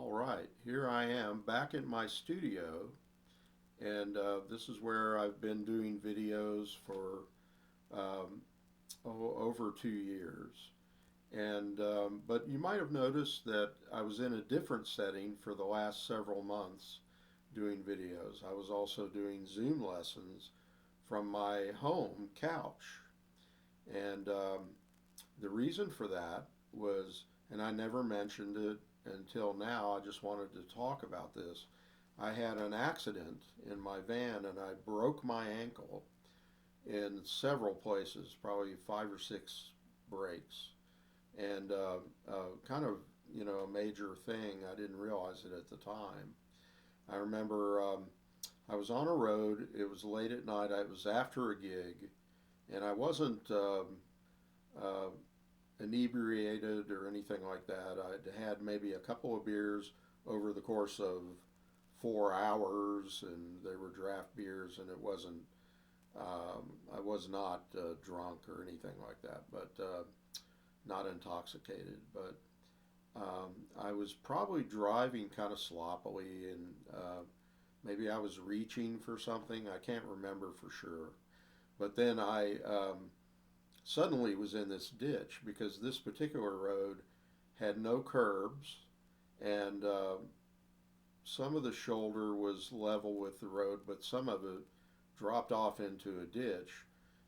All right, here I am back in my studio, and this is where I've been doing videos for um, over 2 years. And but you might have noticed that I was in a different setting for the last several months doing videos. I was also doing Zoom lessons from my home couch, and the reason for that was, and I never mentioned it until now, I just wanted to talk about this. I had an accident in my van and I broke my ankle in several places, probably 5 or 6 breaks. And kind of, a major thing. I didn't realize it at the time. I remember I was on a road, it was late at night, it was after a gig, and I wasn't uh, inebriated or anything like that. I'd had maybe a couple of beers over the course of 4 hours, and they were draft beers, and it wasn't. I was not drunk or anything like that, but not intoxicated. But I was probably driving kind of sloppily, and maybe I was reaching for something. I can't remember for sure. But then I suddenly was in this ditch because this particular road had no curbs, and some of the shoulder was level with the road, but some of it dropped off into a ditch.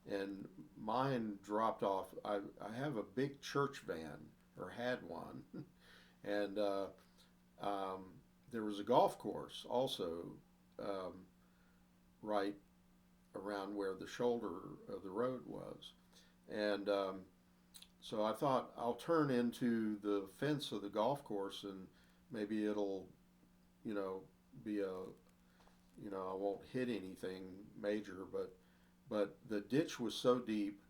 And mine dropped off. I have a big church van, or had one, and there was a golf course also um, right around where the shoulder of the road was. And so I thought I'll turn into the fence of the golf course and maybe it'll, you know, be a, I won't hit anything major, but the ditch was so deep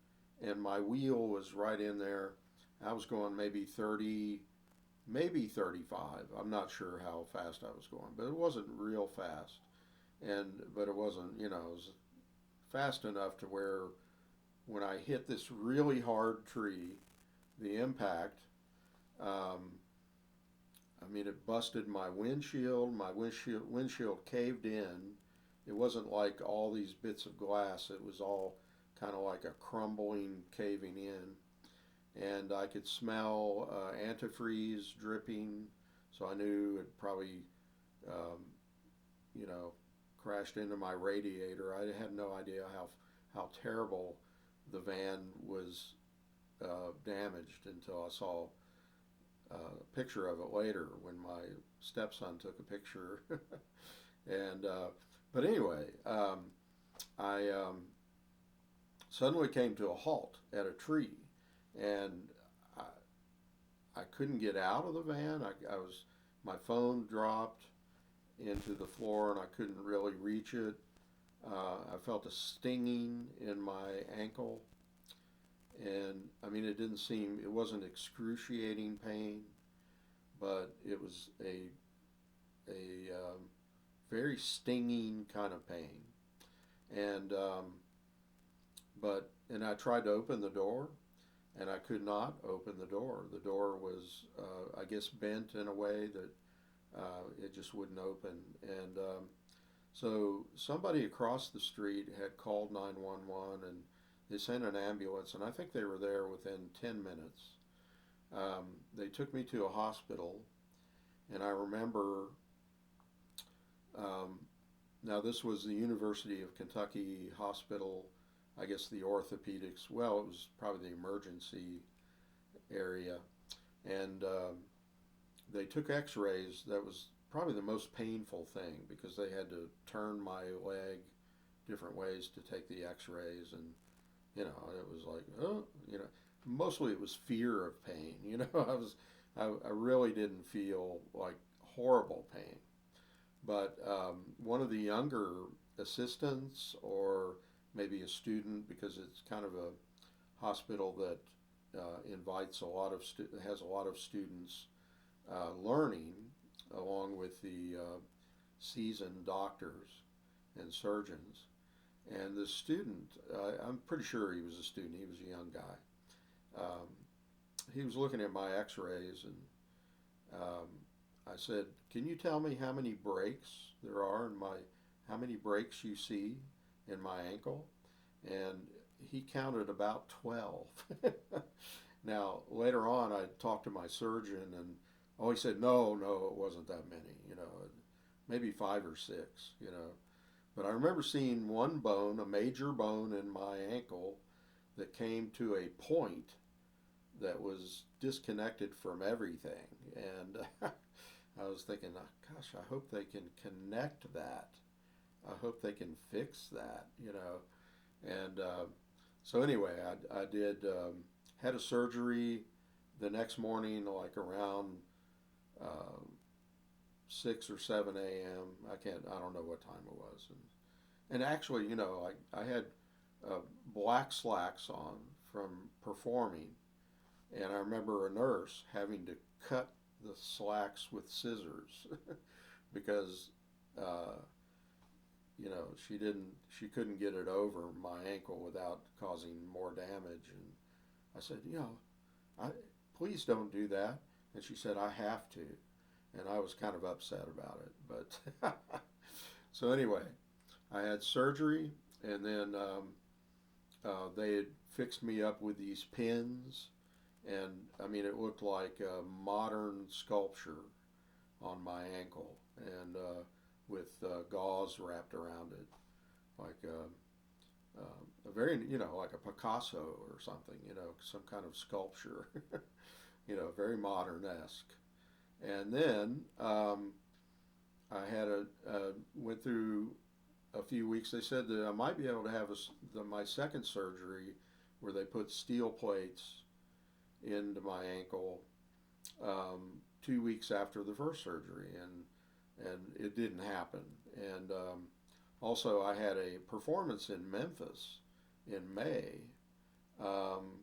and my wheel was right in there. I was going maybe 30, maybe 35. I'm not sure how fast I was going, but it wasn't real fast. But it wasn't, it was fast enough to where when I hit this really hard tree, the impact, um, I mean, it busted my windshield. My windshield caved in. It wasn't like all these bits of glass. It was all kind of like a crumbling, caving in. And I could smell antifreeze dripping, so I knew it probably, um, you know, crashed into my radiator. I had no idea how terrible the van was damaged until I saw a picture of it later when my stepson took a picture. and But anyway, I suddenly came to a halt at a tree, and I, I couldn't get out of the van. I was My phone dropped into the floor, and I couldn't really reach it. I felt a stinging in my ankle, and I mean, it wasn't excruciating pain, but it was a very stinging kind of pain. And and I tried to open the door, and I could not open the door. The door was, I guess, bent in a way that it just wouldn't open. And so somebody across the street had called 911, and they sent an ambulance, and I think they were there within 10 minutes. They took me to a hospital, and I remember, um, now this was the University of Kentucky Hospital, I guess the orthopedics, well, it was probably the emergency area, and they took x-rays. That was probably the most painful thing because they had to turn my leg different ways to take the x-rays, and it was like, oh, mostly it was fear of pain. I really didn't feel like horrible pain. But one of the younger assistants, or maybe a student, because it's kind of a hospital that invites has a lot of students learning, along with the seasoned doctors and surgeons. And the student, I'm pretty sure he was a student. He was a young guy. Um, he was looking at my X-rays, and um, I I said, "Can you tell me how many breaks there are in my, how many breaks you see in my ankle?" And he counted about 12. Now, later on, I talked to my surgeon, and oh, he said, no, no, it wasn't that many, maybe 5 or 6, But I remember seeing one bone, a major bone in my ankle, that came to a point that was disconnected from everything. And I was thinking, "Oh, gosh, I hope they can connect that. I hope they can fix that. And so anyway, I did had a surgery the next morning, like around uh, 6 or 7 a.m. I don't know what time it was, and actually, I had black slacks on from performing, and I remember a nurse having to cut the slacks with scissors because uh, she couldn't get it over my ankle without causing more damage. And I said, I please don't do that. And she said, I have to. And I was kind of upset about it. But so anyway, I had surgery, and then they had fixed me up with these pins, and I mean it looked like a modern sculpture on my ankle, and with gauze wrapped around it, like a very, like a Picasso or something, some kind of sculpture, very modern-esque. And then I had went through a few weeks. They said that I might be able to have my second surgery where they put steel plates into my ankle 2 weeks after the first surgery, and it didn't happen. And also, I had a performance in Memphis in May. Um,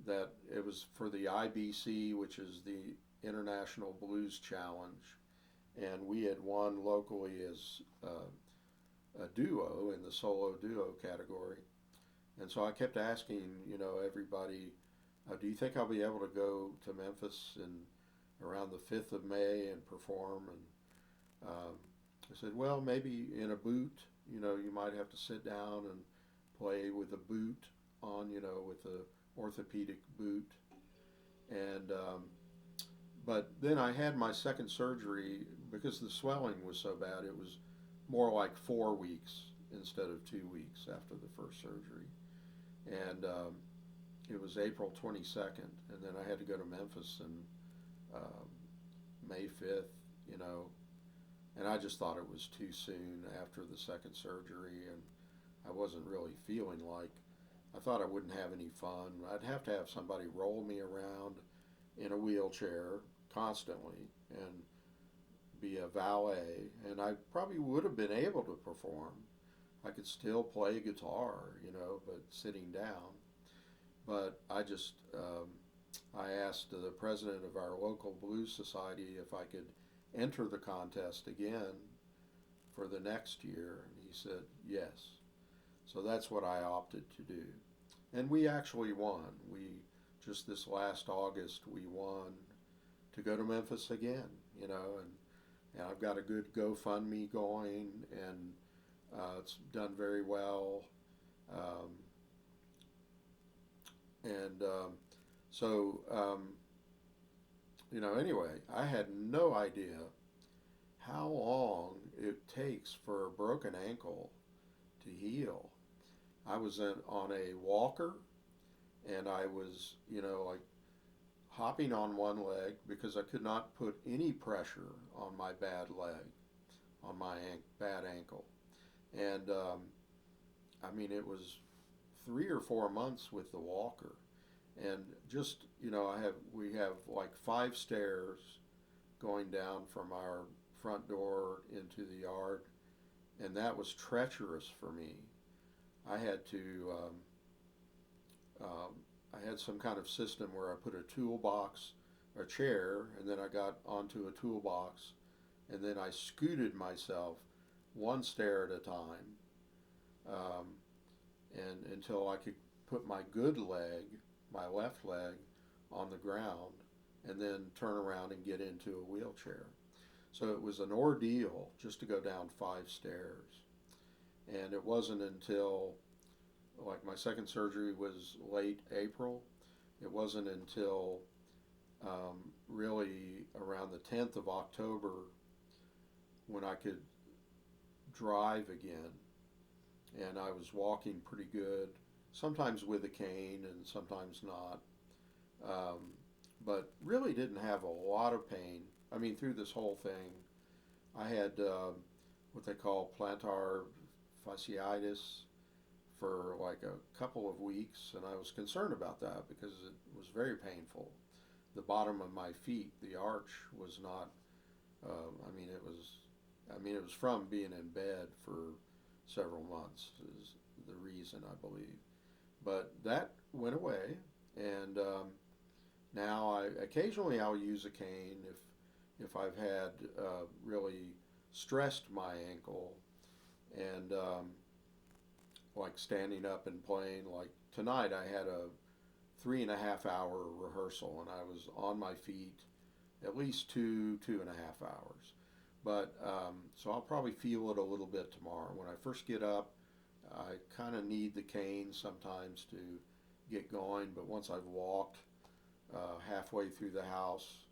that it was for the IBC, which is the International Blues Challenge, and we had won locally as a duo in the solo duo category. And so I kept asking, everybody, do you think I'll be able to go to Memphis in around the 5th of May and perform? And I said, well, maybe in a boot, you might have to sit down and play with a boot on, with a orthopedic boot. And but then I had my second surgery because the swelling was so bad. It was more like 4 weeks instead of 2 weeks after the first surgery. And it was April 22nd, and then I had to go to Memphis and May 5th, and I just thought it was too soon after the second surgery, and I wasn't really feeling like, I thought I wouldn't have any fun. I'd have to have somebody roll me around in a wheelchair constantly and be a valet, and I probably would have been able to perform. I could still play guitar, but sitting down. But I asked the president of our local blues society if I could enter the contest again for the next year, and he said yes. So that's what I opted to do. And we actually won. Just this last August, we won to go to Memphis again, and I've got a good GoFundMe going, and it's done very well. Um, and so, anyway, I had no idea how long it takes for a broken ankle to heal. I was on a walker, and I was, like hopping on one leg because I could not put any pressure on my bad leg, on my bad ankle. And I mean, it was 3 or 4 months with the walker. And just, we have like 5 stairs going down from our front door into the yard, and that was treacherous for me. I had to, I had some kind of system where I put a toolbox, a chair, and then I got onto a toolbox, and then I scooted myself 1 stair at a time, um, and until I could put my good leg, my left leg, on the ground, and then turn around and get into a wheelchair. So it was an ordeal just to go down 5 stairs. And it wasn't until, like, my second surgery was late April. It wasn't until really around the 10th of October when I could drive again. And I was walking pretty good, sometimes with a cane and sometimes not. Um, but really didn't have a lot of pain. I mean, through this whole thing, I had what they call plantar fasciitis for like a couple of weeks, and I was concerned about that because it was very painful. The bottom of my feet, the arch was not. I mean, it was. I mean, it was from being in bed for several months is the reason I believe. But that went away, and now I occasionally I'll use a cane if I've had really stressed my ankle and like standing up and playing. Like tonight, I had a 3.5 hour rehearsal, and I was on my feet at least 2.5 hours. But so I'll probably feel it a little bit tomorrow. When I first get up, I kind of need the cane sometimes to get going. But once I've walked halfway through the house,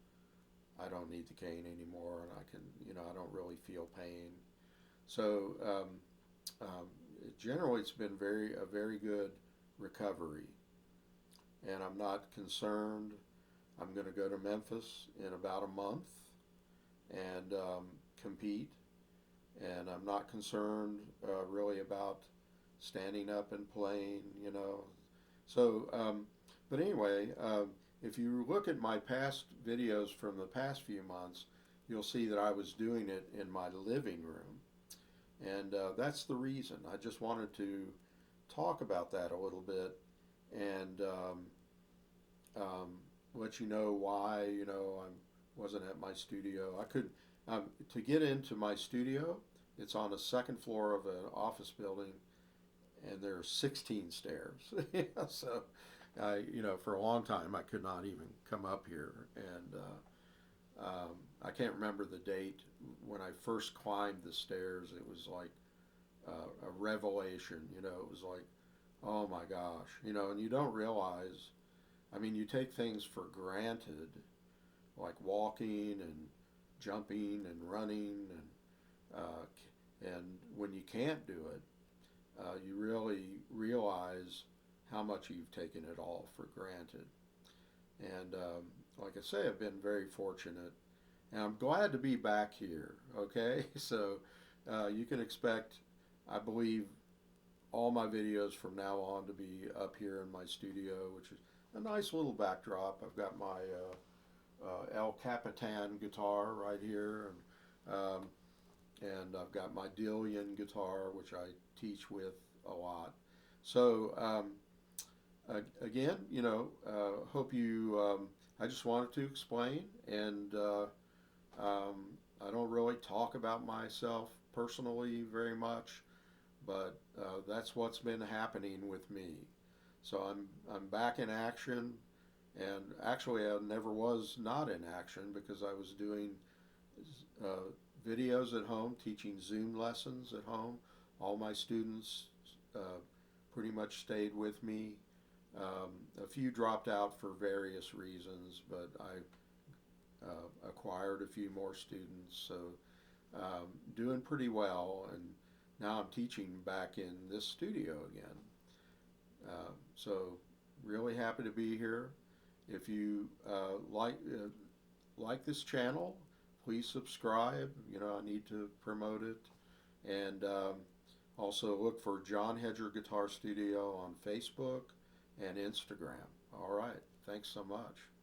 I don't need the cane anymore, and I can, I don't really feel pain. So generally, it's been a very good recovery, and I'm not concerned. I'm going to go to Memphis in about a month and compete, and I'm not concerned really about standing up and playing. So, but anyway, if you look at my past videos from the past few months, you'll see that I was doing it in my living room. And that's the reason. I just wanted to talk about that a little bit and um, let you know why, I wasn't at my studio. I could, to get into my studio, it's on the second floor of an office building, and there are 16 stairs. So, for a long time, I could not even come up here. And I can't remember the date when I first climbed the stairs. It was like a revelation. It was like, oh my gosh, and you don't realize. I mean, you take things for granted, like walking and jumping and running, and when you can't do it, you really realize how much you've taken it all for granted. And like I say, I've been very fortunate, and I'm glad to be back here. Okay, so you can expect, I believe, all my videos from now on to be up here in my studio, which is a nice little backdrop. I've got my El Capitan guitar right here, and I've got my Dillion guitar, which I teach with a lot. So again, hope you. I just wanted to explain, and I don't really talk about myself personally very much, but that's what's been happening with me. So I'm back in action, and actually I never was not in action because I was doing uh, videos at home, teaching Zoom lessons at home. All my students uh, pretty much stayed with me. A few dropped out for various reasons, but I acquired a few more students. So doing pretty well, and now I'm teaching back in this studio again. So really happy to be here. If you like this channel, please subscribe. I need to promote it, and also look for John Hedger Guitar Studio on Facebook and Instagram. All right, thanks so much.